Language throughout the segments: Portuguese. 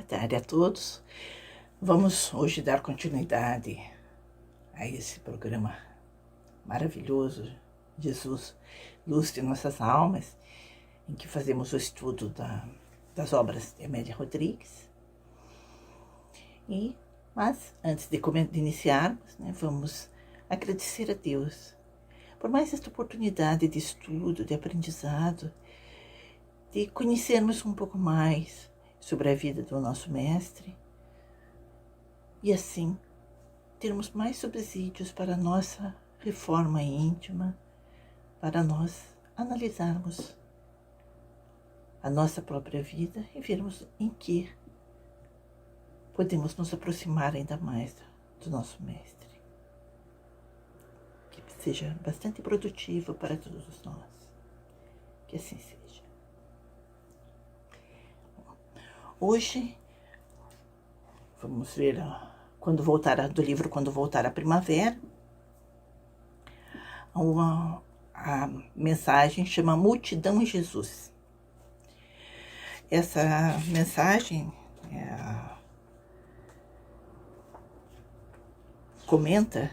tarde a todos. Vamos hoje dar continuidade a esse programa maravilhoso, Jesus, Luz de Nossas Almas, em que fazemos o estudo das obras de Amélia Rodrigues. Mas antes de iniciarmos, vamos agradecer a Deus por mais esta oportunidade de estudo, de aprendizado, de conhecermos um pouco mais sobre a vida do nosso mestre e assim termos mais subsídios para a nossa reforma íntima, para nós analisarmos a nossa própria vida e vermos em que podemos nos aproximar ainda mais do nosso mestre. Que seja bastante produtivo para todos nós. Que assim seja. Hoje, vamos ver Quando Voltar a Primavera. A mensagem chama Multidão em Jesus. Essa mensagem comenta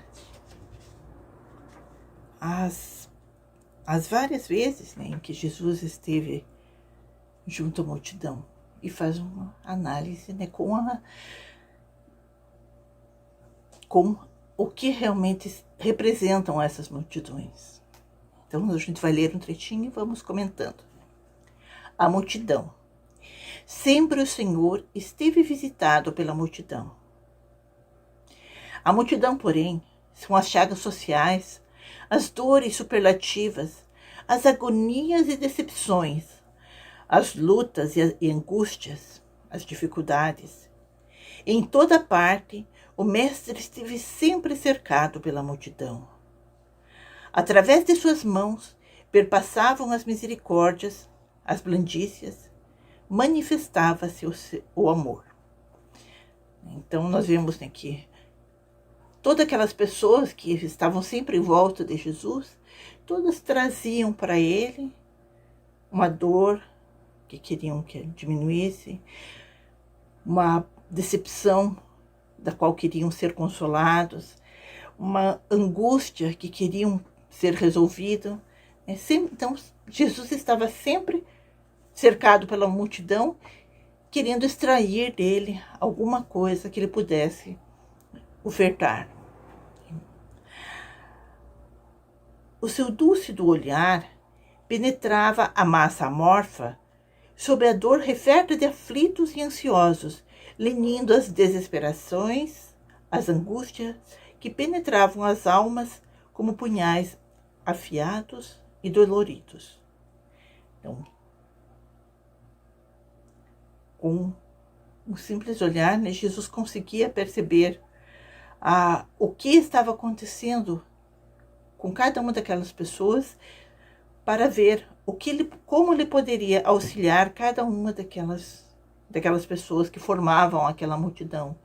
as várias vezes em que Jesus esteve junto à multidão e faz uma análise com o que realmente representam essas multidões. Então a gente vai ler um trechinho e vamos comentando. A multidão. Sempre o Senhor esteve visitado pela multidão. A multidão, porém, são as chagas sociais, as dores superlativas, as agonias e decepções, as lutas e angústias, as dificuldades. Em toda parte, o Mestre esteve sempre cercado pela multidão. Através de suas mãos, perpassavam as misericórdias, as blandícias, manifestava-se o amor. Então, nós vemos que todas aquelas pessoas que estavam sempre em volta de Jesus, todas traziam para ele uma dor que queriam que diminuísse, uma decepção da qual queriam ser consolados, uma angústia que queriam ser resolvido. Então, Jesus estava sempre cercado pela multidão, querendo extrair dele alguma coisa que ele pudesse ofertar. O seu dúlcido olhar penetrava a massa amorfa sob a dor referta de aflitos e ansiosos, lenindo as desesperações, as angústias que penetravam as almas como punhais afiados e doloridos. Então, com um simples olhar, Jesus conseguia perceber o que estava acontecendo com cada uma daquelas pessoas, para ver como ele poderia auxiliar cada uma daquelas pessoas que formavam aquela multidão.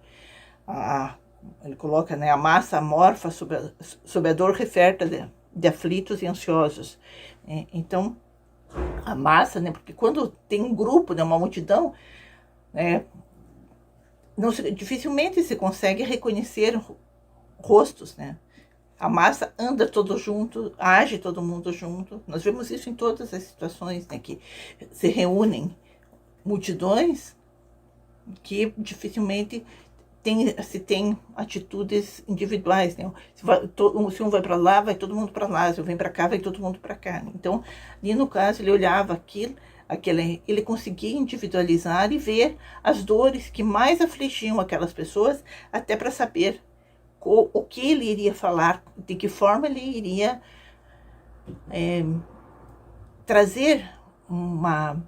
Ele coloca a massa amorfa sob a dor referta de aflitos e ansiosos. Então, a massa, porque quando tem um grupo, uma multidão, dificilmente se consegue reconhecer rostos, A massa anda todo junto, age todo mundo junto. Nós vemos isso em todas as situações, que se reúnem multidões que dificilmente se tem atitudes individuais. Se um vai para lá, vai todo mundo para lá. Se um vem para cá, vai todo mundo para cá. Então, ali no caso, ele olhava ele conseguia individualizar e ver as dores que mais afligiam aquelas pessoas, até para saber o que ele iria falar, de que forma ele iria trazer uma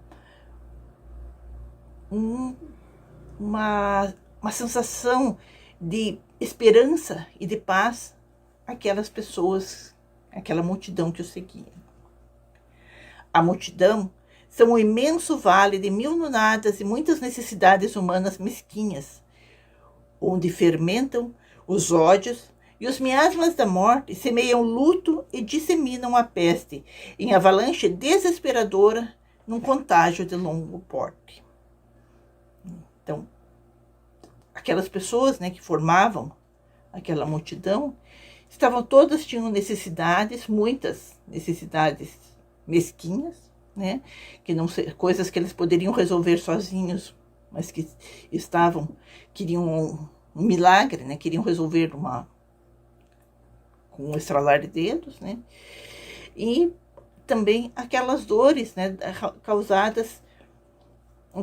sensação de esperança e de paz àquelas pessoas, àquela multidão que o seguia. A multidão são um imenso vale de mil nonadas e muitas necessidades humanas mesquinhas, onde fermentam os ódios e os miasmas da morte, semeiam luto e disseminam a peste em avalanche desesperadora num contágio de longo porte. Então, aquelas pessoas, né, que formavam aquela multidão, tinham necessidades, muitas necessidades mesquinhas, né, que não coisas que eles poderiam resolver sozinhos, mas que queriam um milagre, né, queriam resolver com um estralar de dedos, né, e também aquelas dores, né, causadas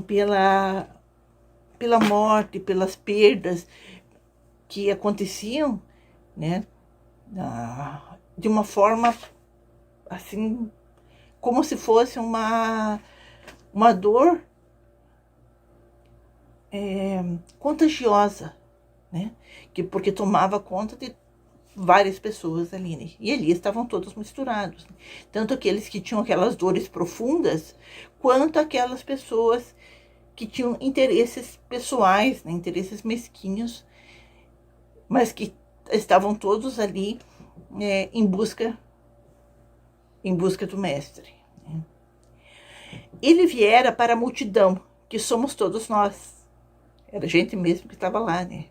pela morte, pelas perdas que aconteciam, né, de uma forma assim, como se fosse uma dor contagiosa, né, porque tomava conta de várias pessoas ali, né? E ali estavam todos misturados, né? Tanto aqueles que tinham aquelas dores profundas, quanto aquelas pessoas que tinham interesses pessoais, né? Interesses mesquinhos, mas que estavam todos ali em busca do mestre, né? Ele viera para a multidão, que somos todos nós. Era gente mesmo que estava lá, né?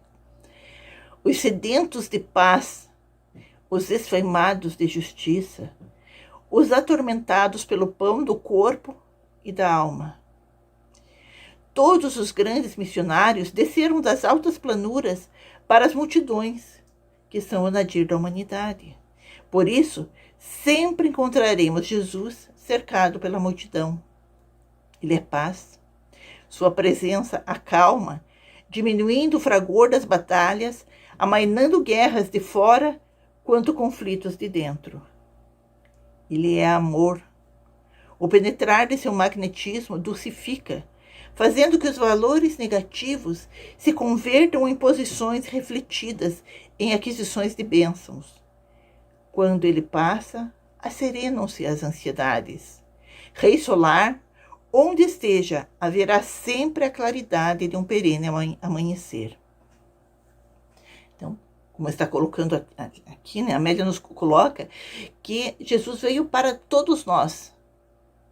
Os sedentos de paz, os esfaimados de justiça, os atormentados pelo pão do corpo e da alma. Todos os grandes missionários desceram das altas planuras para as multidões, que são o nadir da humanidade. Por isso, sempre encontraremos Jesus cercado pela multidão. Ele é paz. Sua presença acalma, diminuindo o fragor das batalhas, amainando guerras de fora quanto conflitos de dentro. Ele é amor. O penetrar de seu magnetismo dulcifica, fazendo que os valores negativos se convertam em posições refletidas em aquisições de bênçãos. Quando ele passa, asserenam-se as ansiedades. Rei solar, onde esteja, haverá sempre a claridade de um perene amanhecer. Então, como está colocando aqui, né, a Amélia nos coloca que Jesus veio para todos nós,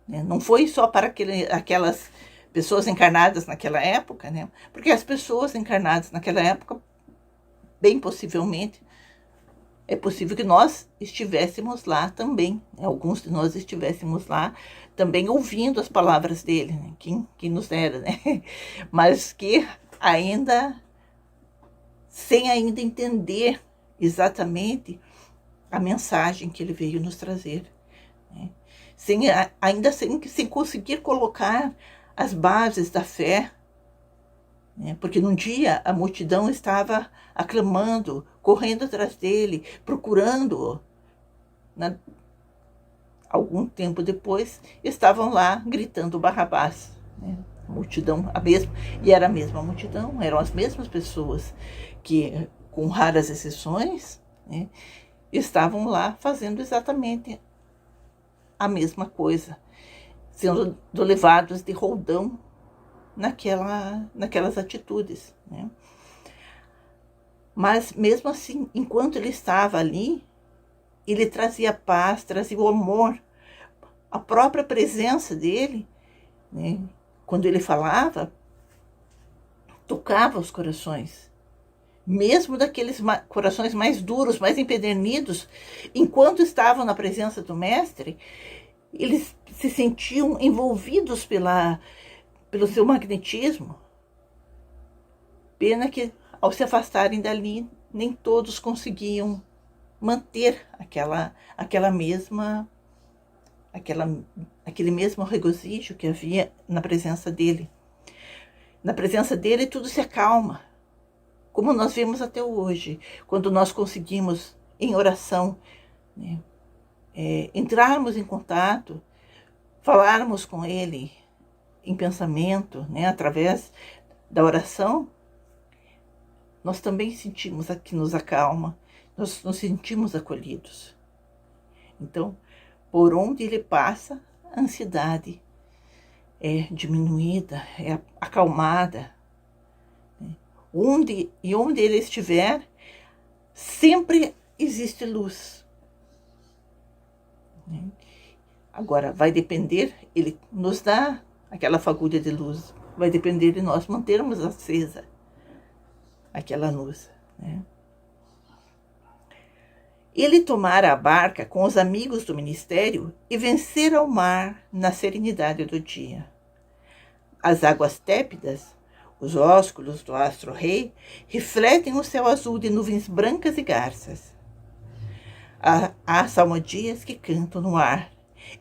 né? Não foi só para aquelas pessoas encarnadas naquela época, né? Porque as pessoas encarnadas naquela época, bem possivelmente, é possível que nós estivéssemos lá também, né? Alguns de nós estivéssemos lá também ouvindo as palavras dele, né? Quem nos dera, né? Mas que sem ainda entender exatamente a mensagem que ele veio nos trazer, né? Sem conseguir colocar as bases da fé, né? Porque num dia a multidão estava aclamando, correndo atrás dele, procurando-o. Né? Algum tempo depois, estavam lá gritando Barrabás, né? A multidão, e era a mesma multidão, eram as mesmas pessoas que, com raras exceções, né, estavam lá fazendo exatamente a mesma coisa, sendo levados de roldão naquelas atitudes, né? Mas mesmo assim, enquanto ele estava ali, ele trazia paz, trazia o amor, a própria presença dele, né? Quando ele falava, tocava os corações, mesmo daqueles corações mais duros, mais empedernidos. Enquanto estavam na presença do mestre, eles se sentiam envolvidos pelo seu magnetismo. Pena que, ao se afastarem dali, nem todos conseguiam manter aquele mesmo regozijo que havia na presença dele. Na presença dele, tudo se acalma, como nós vemos até hoje, quando nós conseguimos, em oração, né, entrarmos em contato, falarmos com ele em pensamento, né, através da oração, nós também sentimos que nos acalma, nós nos sentimos acolhidos. Então, por onde ele passa, a ansiedade é diminuída, é acalmada. Onde ele estiver, sempre existe luz. Agora, vai depender, ele nos dá aquela fagulha de luz, vai depender de nós mantermos acesa. aquela luz, né? Ele tomara a barca com os amigos do ministério e vencera o mar na serenidade do dia. As águas tépidas, os ósculos do astro-rei, refletem o céu azul de nuvens brancas e garças. Há salmodias que cantam no ar,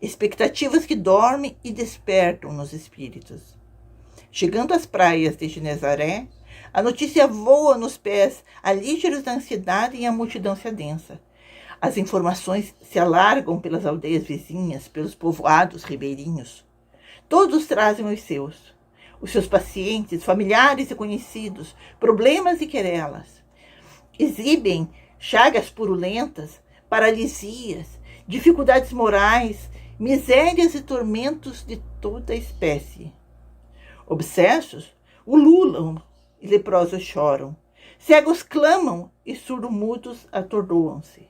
expectativas que dormem e despertam nos espíritos. Chegando às praias de Genezaré, a notícia voa nos pés, alígeros da ansiedade, e a multidão se adensa. As informações se alargam pelas aldeias vizinhas, pelos povoados ribeirinhos. Todos trazem os seus pacientes, familiares e conhecidos, problemas e querelas. Exibem chagas purulentas, paralisias, dificuldades morais, misérias e tormentos de toda espécie. Obsessos ululam e leprosos choram. Cegos clamam e surdo-mudos atordoam-se.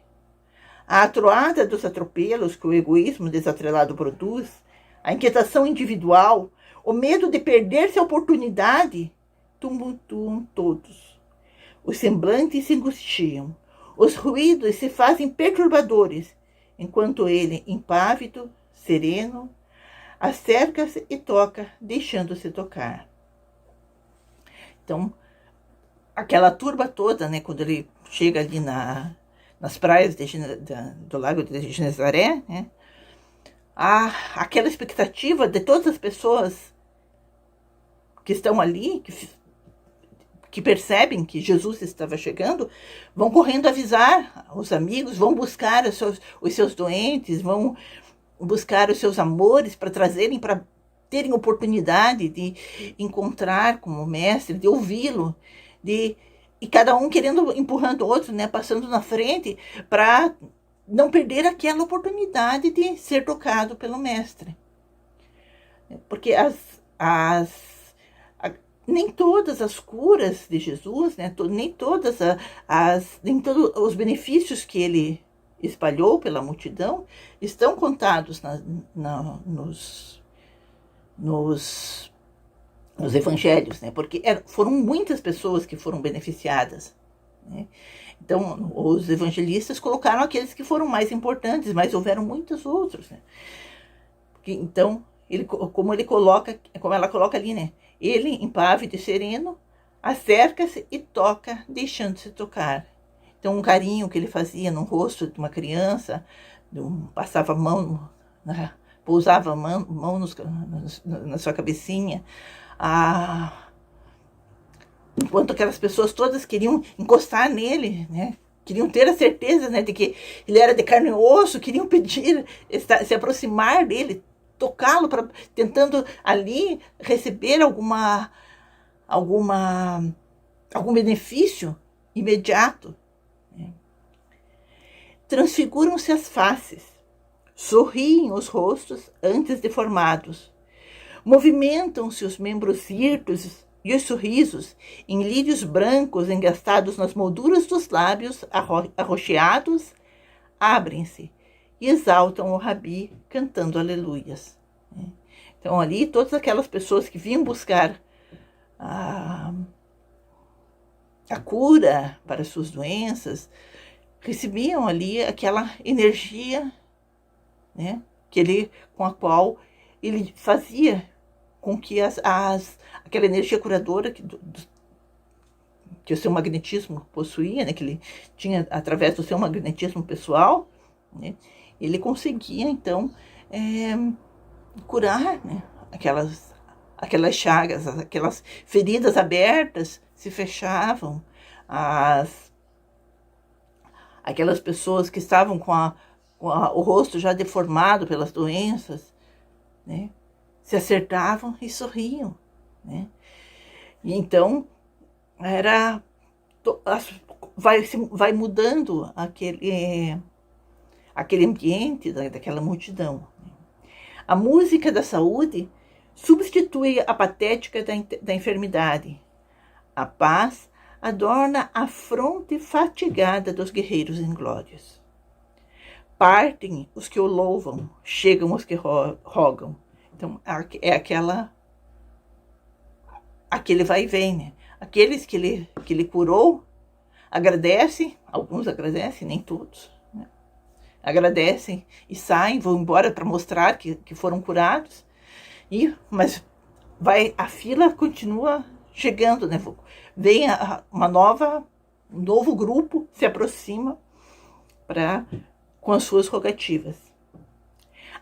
A atroada dos atropelos que o egoísmo desatrelado produz, a inquietação individual, o medo de perder-se a oportunidade, tumultuam todos. Os semblantes se angustiam, os ruídos se fazem perturbadores, enquanto ele, impávido, sereno, acerca-se e toca, deixando-se tocar. Então, aquela turba toda, né, quando ele chega ali nas praias do lago de Genezaré, né, há aquela expectativa de todas as pessoas que estão ali, que percebem que Jesus estava chegando, vão correndo avisar os amigos, vão buscar os seus doentes, vão buscar os seus amores para trazerem, para terem oportunidade de encontrar com o mestre, de ouvi-lo, e cada um querendo, empurrando o outro, né, passando na frente, para não perder aquela oportunidade de ser tocado pelo mestre. Porque nem todas as curas de Jesus, né, nem todos os benefícios que ele espalhou pela multidão estão contados nos evangelhos, né, porque foram muitas pessoas que foram beneficiadas, né? Então, os evangelistas colocaram aqueles que foram mais importantes, mas houveram muitos outros, né? Então, como ela coloca ali, né? Ele, impávido e sereno, acerca-se e toca, deixando-se tocar. Então, um carinho que ele fazia no rosto de uma criança, passava a mão, né? Pousava a mão na sua cabecinha, enquanto aquelas pessoas todas queriam encostar nele, né? Queriam ter a certeza, né, de que ele era de carne e osso, queriam pedir, se aproximar dele, tocá-lo, tentando ali receber algum benefício imediato. Né? Transfiguram-se as faces, sorriem os rostos antes deformados, movimentam-se os membros hirtos e os sorrisos, em lírios brancos engastados nas molduras dos lábios arroxeados, abrem-se e exaltam o Rabi, cantando aleluias. Então, ali, todas aquelas pessoas que vinham buscar a cura para suas doenças, recebiam ali aquela energia, né, com a qual ele fazia com que aquela energia curadora que o seu magnetismo possuía, né, que ele tinha através do seu magnetismo pessoal, né, ele conseguia, então, curar, né, aquelas chagas, aquelas feridas abertas se fechavam, aquelas pessoas que estavam com o rosto já deformado pelas doenças, né, se acertavam e sorriam, né? E então vai mudando aquele ambiente daquela multidão. A música da saúde substitui a patética da enfermidade. A paz adorna a fronte fatigada dos guerreiros inglórios. Partem os que o louvam, chegam os que rogam. Então, é aquele vai e vem, né? aqueles que ele curou agradecem, alguns agradecem, nem todos, né? Agradecem e saem, vão embora para mostrar que foram curados, mas a fila continua chegando, né? Vem um novo grupo se aproxima com as suas rogativas.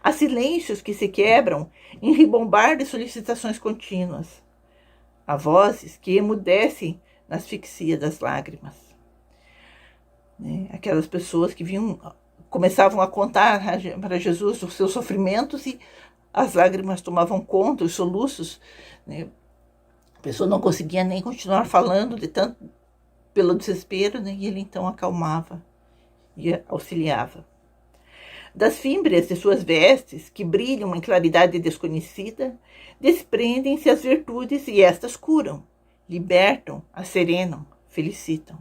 Há silêncios que se quebram em ribombar de solicitações contínuas. Há vozes que emudecem na asfixia das lágrimas. Aquelas pessoas que começavam a contar para Jesus os seus sofrimentos e as lágrimas tomavam conta, os soluços, né? A pessoa não conseguia nem continuar falando pelo desespero, né? E ele então acalmava e auxiliava. Das fímbrias de suas vestes, que brilham em claridade desconhecida, desprendem-se as virtudes e estas curam, libertam, asserenam, felicitam.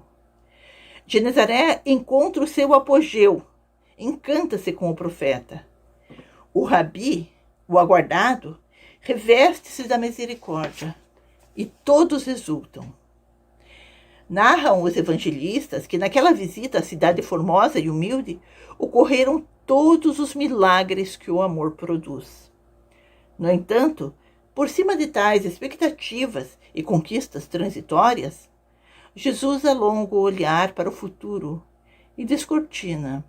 Genezaré encontra o seu apogeu, encanta-se com o profeta. O rabi, o aguardado, reveste-se da misericórdia e todos exultam. Narram os evangelistas que naquela visita à cidade formosa e humilde ocorreram todos os milagres que o amor produz. No entanto, por cima de tais expectativas e conquistas transitórias, Jesus alonga o olhar para o futuro e descortina,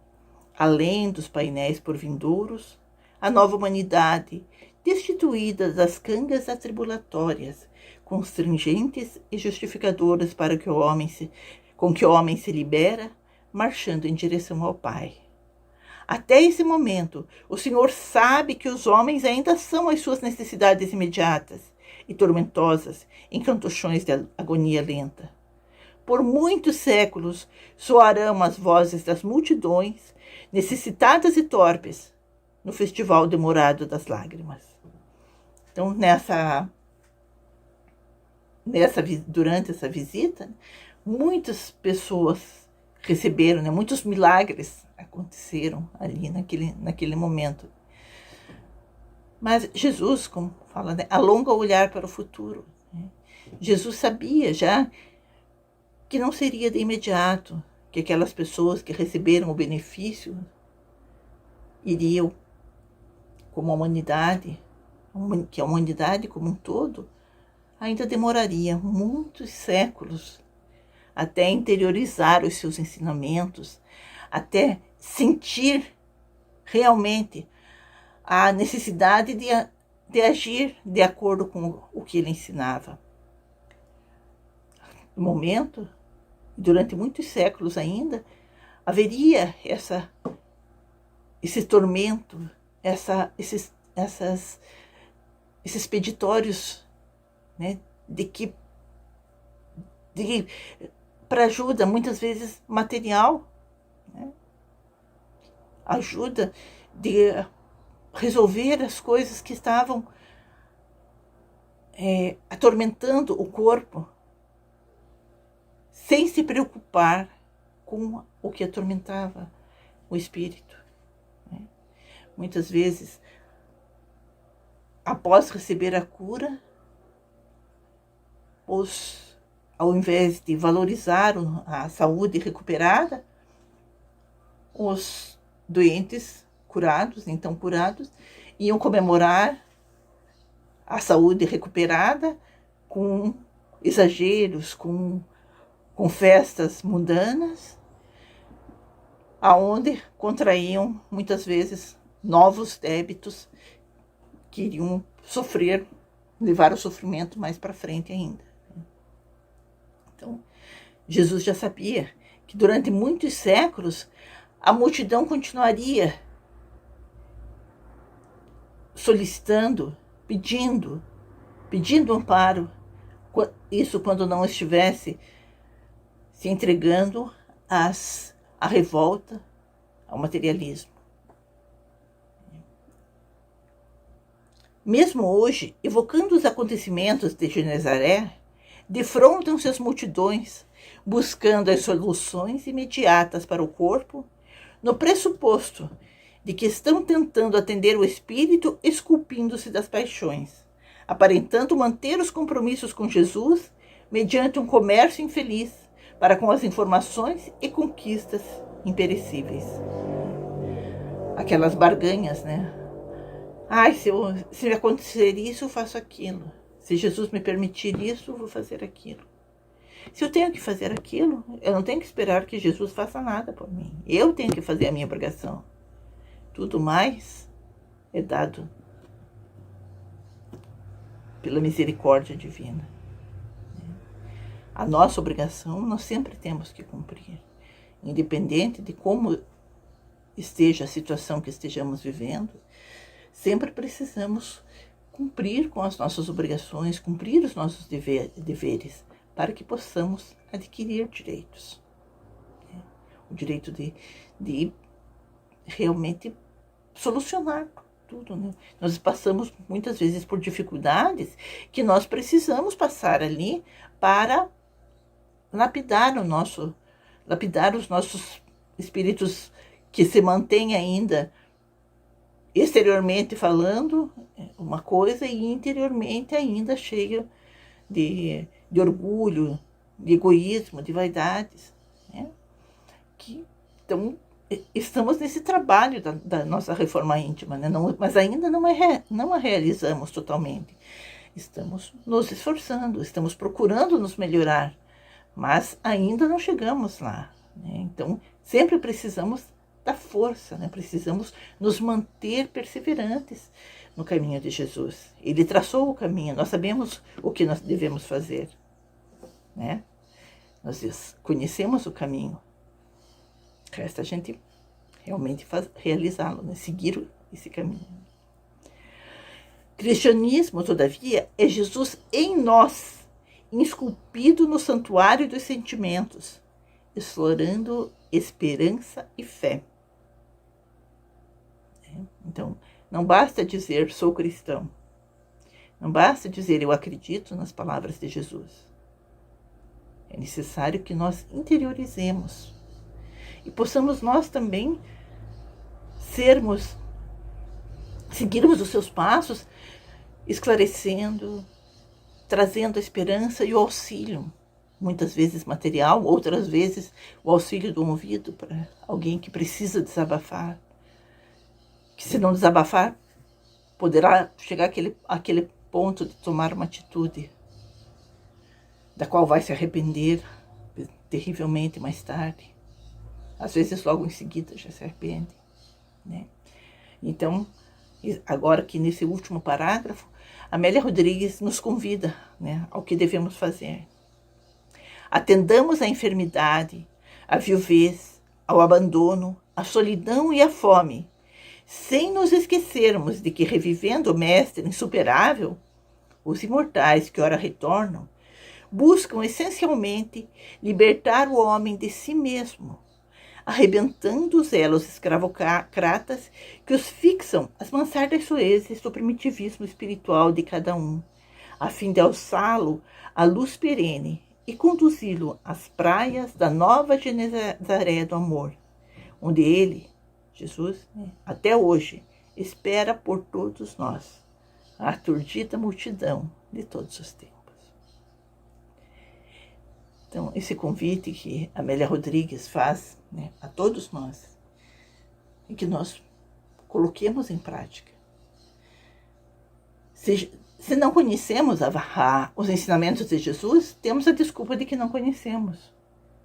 além dos painéis porvindouros, a nova humanidade, destituída das cangas atribulatórias, constringentes e justificadoras para com que o homem se libera, marchando em direção ao Pai. Até esse momento, o Senhor sabe que os homens ainda são as suas necessidades imediatas e tormentosas, encantochões de agonia lenta. Por muitos séculos soarão as vozes das multidões, necessitadas e torpes, no festival demorado das lágrimas. Então, durante essa visita, muitas pessoas receberam, né? Muitos milagres aconteceram ali naquele momento. Mas Jesus, como fala, né? Alonga o olhar para o futuro. Né? Jesus sabia já que não seria de imediato que aquelas pessoas que receberam o benefício iriam, como a humanidade, que a humanidade como um todo, ainda demoraria muitos séculos até interiorizar os seus ensinamentos, até sentir realmente a necessidade de agir de acordo com o que ele ensinava. No momento, durante muitos séculos ainda, haveria esse tormento, esses peditórios, né, para ajuda, muitas vezes material, né, ajuda de resolver as coisas que estavam atormentando o corpo, sem se preocupar com o que atormentava o espírito. Né? Muitas vezes, após receber a cura, ao invés de valorizar a saúde recuperada, os doentes curados, então curados, iam comemorar a saúde recuperada com exageros, com festas mundanas, aonde contraíam muitas vezes novos débitos que iriam levar o sofrimento mais para frente ainda. Então, Jesus já sabia que durante muitos séculos a multidão continuaria solicitando, pedindo amparo, isso quando não estivesse se entregando à revolta, ao materialismo. Mesmo hoje, evocando os acontecimentos de Genezaré, defrontam-se as multidões, buscando as soluções imediatas para o corpo, no pressuposto de que estão tentando atender o espírito esculpindo-se das paixões, aparentando manter os compromissos com Jesus, mediante um comércio infeliz para com as informações e conquistas imperecíveis. Aquelas barganhas, né? Ai, se acontecer isso, eu faço aquilo. Se Jesus me permitir isso, eu vou fazer aquilo. Se eu tenho que fazer aquilo, eu não tenho que esperar que Jesus faça nada por mim. Eu tenho que fazer a minha obrigação. Tudo mais é dado pela misericórdia divina. A nossa obrigação nós sempre temos que cumprir, independente de como esteja a situação que estejamos vivendo. Sempre precisamos cumprir com as nossas obrigações, cumprir os nossos deveres, para que possamos adquirir direitos. O direito de realmente solucionar tudo, né? Nós passamos muitas vezes por dificuldades que nós precisamos passar ali para lapidar os nossos espíritos que se mantêm ainda exteriormente falando uma coisa e interiormente ainda cheio de orgulho, de egoísmo, de vaidades, né? Então, estamos nesse trabalho da nossa reforma íntima, né? Mas ainda não a realizamos totalmente. Estamos nos esforçando, estamos procurando nos melhorar, mas ainda não chegamos lá, né? Então, sempre precisamos da força, né? Precisamos nos manter perseverantes no caminho de Jesus. Ele traçou o caminho, nós sabemos o que nós devemos fazer, né? Nós conhecemos o caminho. Resta a gente realmente realizá-lo, né? Seguir esse caminho. Cristianismo, todavia, é Jesus em nós, esculpido no santuário dos sentimentos, explorando esperança e fé. Então, não basta dizer sou cristão. Não basta dizer eu acredito nas palavras de Jesus. É necessário que nós interiorizemos e possamos nós também seguirmos os seus passos, esclarecendo, trazendo a esperança e o auxílio, muitas vezes material, outras vezes o auxílio do ouvido para alguém que precisa desabafar, que se não desabafar, poderá chegar àquele ponto de tomar uma atitude da qual vai se arrepender terrivelmente mais tarde. Às vezes logo em seguida já se arrepende, né? Então, agora que nesse último parágrafo, Amélia Rodrigues nos convida, né, ao que devemos fazer. Atendamos à enfermidade, à viuvez, ao abandono, à solidão e à fome, sem nos esquecermos de que, revivendo o Mestre insuperável, os imortais que ora retornam, buscam essencialmente libertar o homem de si mesmo, arrebentando os elos escravocratas que os fixam às mansardas soezes do primitivismo espiritual de cada um, a fim de alçá-lo à luz perene e conduzi-lo às praias da nova Genezaré do amor, onde ele, Jesus, até hoje, espera por todos nós, a aturdida multidão de todos os tempos. Então, esse convite que Amélia Rodrigues faz, né, a todos nós, é que nós coloquemos em prática. Se não conhecemos os ensinamentos de Jesus, temos a desculpa de que não conhecemos,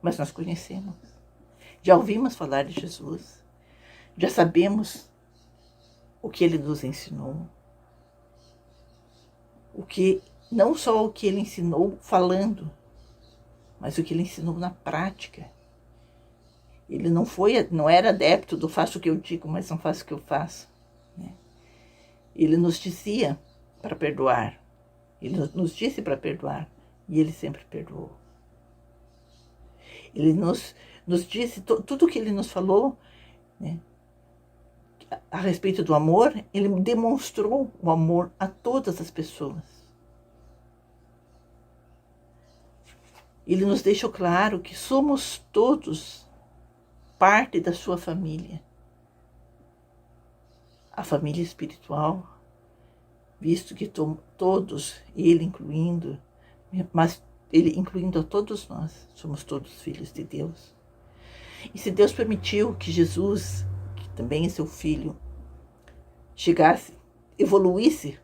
mas nós conhecemos. Já ouvimos falar de Jesus, já sabemos o que ele nos ensinou, não só o que ele ensinou falando, mas o que ele ensinou na prática. Ele não era adepto do faço o que eu digo, mas não faço o que eu faço, né? Ele nos dizia para perdoar, ele nos disse para perdoar, e ele sempre perdoou. Ele nos disse tudo o que ele nos falou, né, a respeito do amor. Ele demonstrou o amor a todas as pessoas. Ele nos deixou claro que somos todos parte da sua família. A família espiritual, visto que todos, ele incluindo, mas Ele incluindo a todos nós, somos todos filhos de Deus. E se Deus permitiu que Jesus, que também é seu filho, chegasse, evoluísse,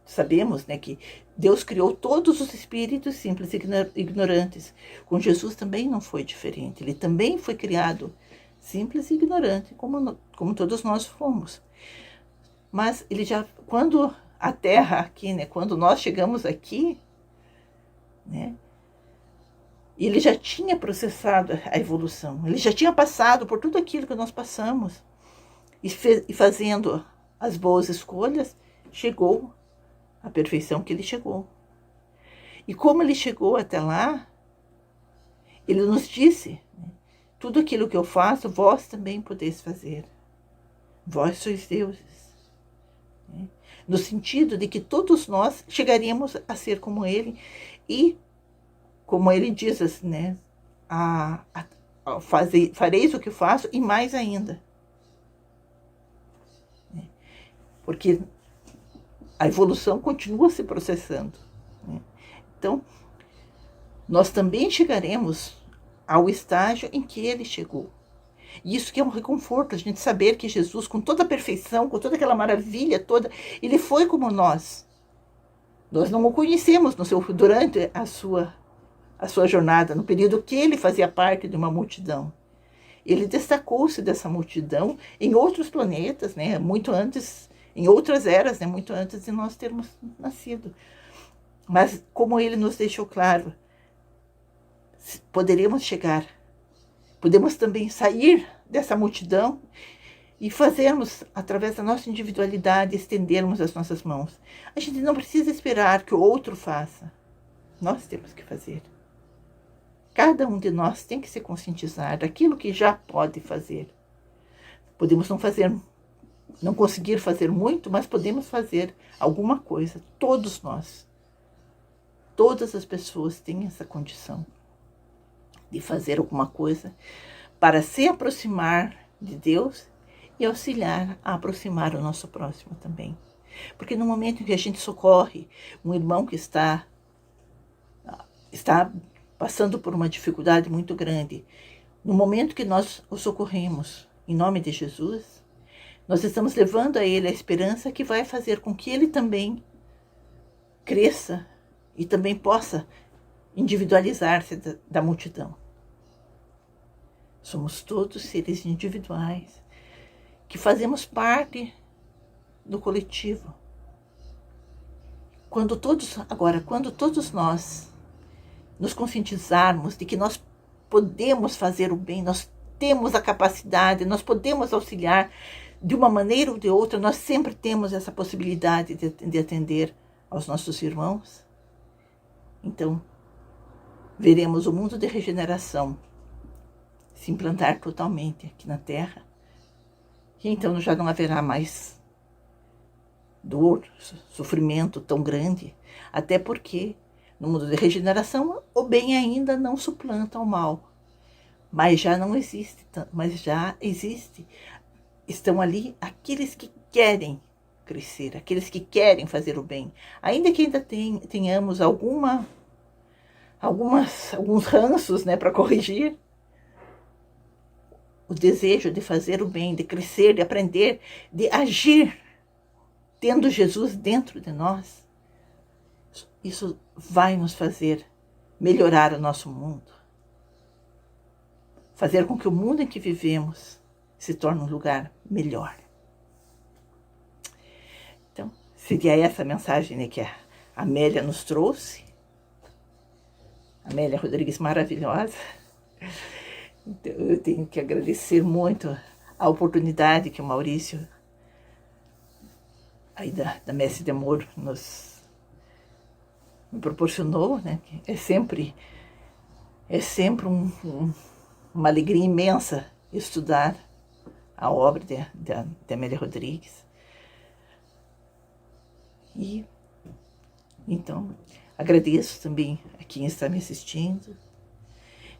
sabemos, né, que Deus criou todos os espíritos simples e ignorantes. Com Jesus também não foi diferente. Ele também foi criado simples e ignorante, como todos nós fomos. Mas ele já, quando a Terra aqui, né, quando nós chegamos aqui, né, ele já tinha processado a evolução. Ele já tinha passado por tudo aquilo que nós passamos. E fazendo as boas escolhas, chegou à perfeição que ele chegou. E como ele chegou até lá, ele nos disse, né, tudo aquilo que eu faço, vós também podeis fazer. Vós sois deuses. Né? No sentido de que todos nós chegaríamos a ser como ele. E, como ele diz assim, né, fareis o que faço e mais ainda. Porque a evolução continua se processando. Né? Então, nós também chegaremos ao estágio em que ele chegou. E isso que é um reconforto, a gente saber que Jesus, com toda a perfeição, com toda aquela maravilha toda, ele foi como nós. Nós não o conhecemos durante a sua jornada, no período que ele fazia parte de uma multidão. Ele destacou-se dessa multidão em outros planetas, né, muito antes, em outras eras, né, muito antes de nós termos nascido. Mas como ele nos deixou claro, poderemos chegar, podemos também sair dessa multidão e fazermos, através da nossa individualidade, estendermos as nossas mãos. A gente não precisa esperar que o outro faça. Nós temos que fazer. Cada um de nós tem que se conscientizar daquilo que já pode fazer. Podemos não conseguir fazer muito, mas podemos fazer alguma coisa. Todos nós. Todas as pessoas têm essa condição de fazer alguma coisa para se aproximar de Deus e auxiliar a aproximar o nosso próximo também. Porque no momento em que a gente socorre um irmão que está passando por uma dificuldade muito grande, no momento que nós o socorremos, em nome de Jesus, nós estamos levando a ele a esperança que vai fazer com que ele também cresça e também possa individualizar-se da multidão. Somos todos seres individuais que fazemos parte do coletivo. Quando todos nós nos conscientizarmos de que nós podemos fazer o bem, nós temos a capacidade, nós podemos auxiliar de uma maneira ou de outra, nós sempre temos essa possibilidade de atender aos nossos irmãos. Então, veremos o mundo de regeneração se implantar totalmente aqui na Terra. E então já não haverá mais dor, sofrimento tão grande, até porque no mundo de regeneração o bem ainda não suplanta o mal, mas já existe, estão ali aqueles que querem crescer, aqueles que querem fazer o bem, ainda que ainda tenhamos alguns ranços, né, para corrigir. O desejo de fazer o bem, de crescer, de aprender, de agir, tendo Jesus dentro de nós, isso vai nos fazer melhorar o nosso mundo. Fazer com que o mundo em que vivemos se torne um lugar melhor. Então, seria essa a mensagem, né, que a Amélia nos trouxe. Amélia Rodrigues, maravilhosa. Então, eu tenho que agradecer muito a oportunidade que o Maurício, aí da Mestre de Amor, me proporcionou, né? É sempre uma alegria imensa estudar a obra de Amélia Rodrigues. E, então, agradeço também a quem está me assistindo.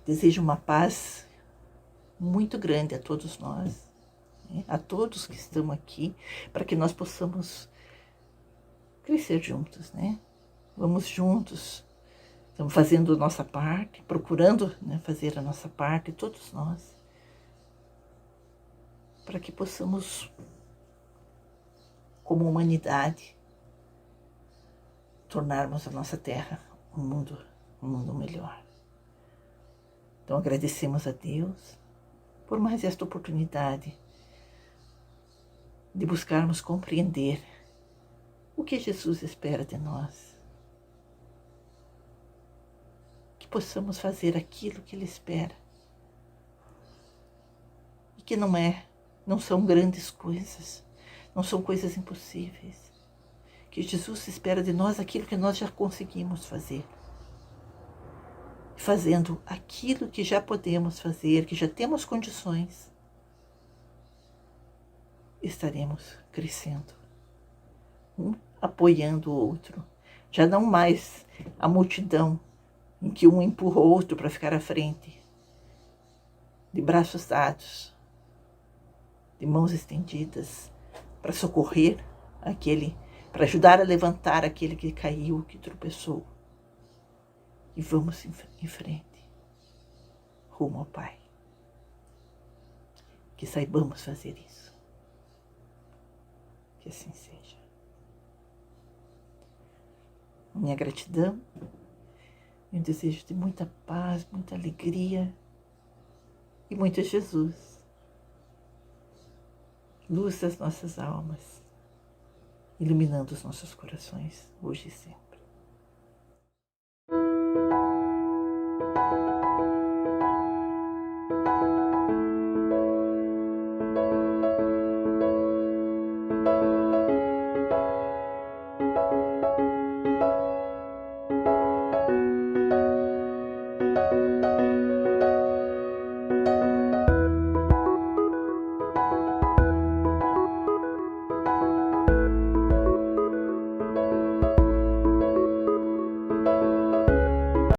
Desejo uma paz muito grande a todos nós, né? A todos que estão aqui, para que nós possamos crescer juntos, né? Vamos juntos, estamos fazendo a nossa parte, procurando, né, fazer a nossa parte, todos nós, para que possamos, como humanidade, tornarmos a nossa terra um mundo melhor. Então agradecemos a Deus por mais esta oportunidade de buscarmos compreender o que Jesus espera de nós. Que possamos fazer aquilo que Ele espera. E que não são grandes coisas, não são coisas impossíveis. Que Jesus espera de nós aquilo que nós já conseguimos fazer. Fazendo aquilo que já podemos fazer, que já temos condições, estaremos crescendo, um apoiando o outro. Já não mais a multidão em que um empurra o outro para ficar à frente, de braços dados, de mãos estendidas, para socorrer aquele, para ajudar a levantar aquele que caiu, que tropeçou. E vamos em frente, rumo ao Pai. Que saibamos fazer isso. Que assim seja. Minha gratidão e um desejo de muita paz, muita alegria e muito Jesus. Luz das nossas almas, iluminando os nossos corações hoje e sempre.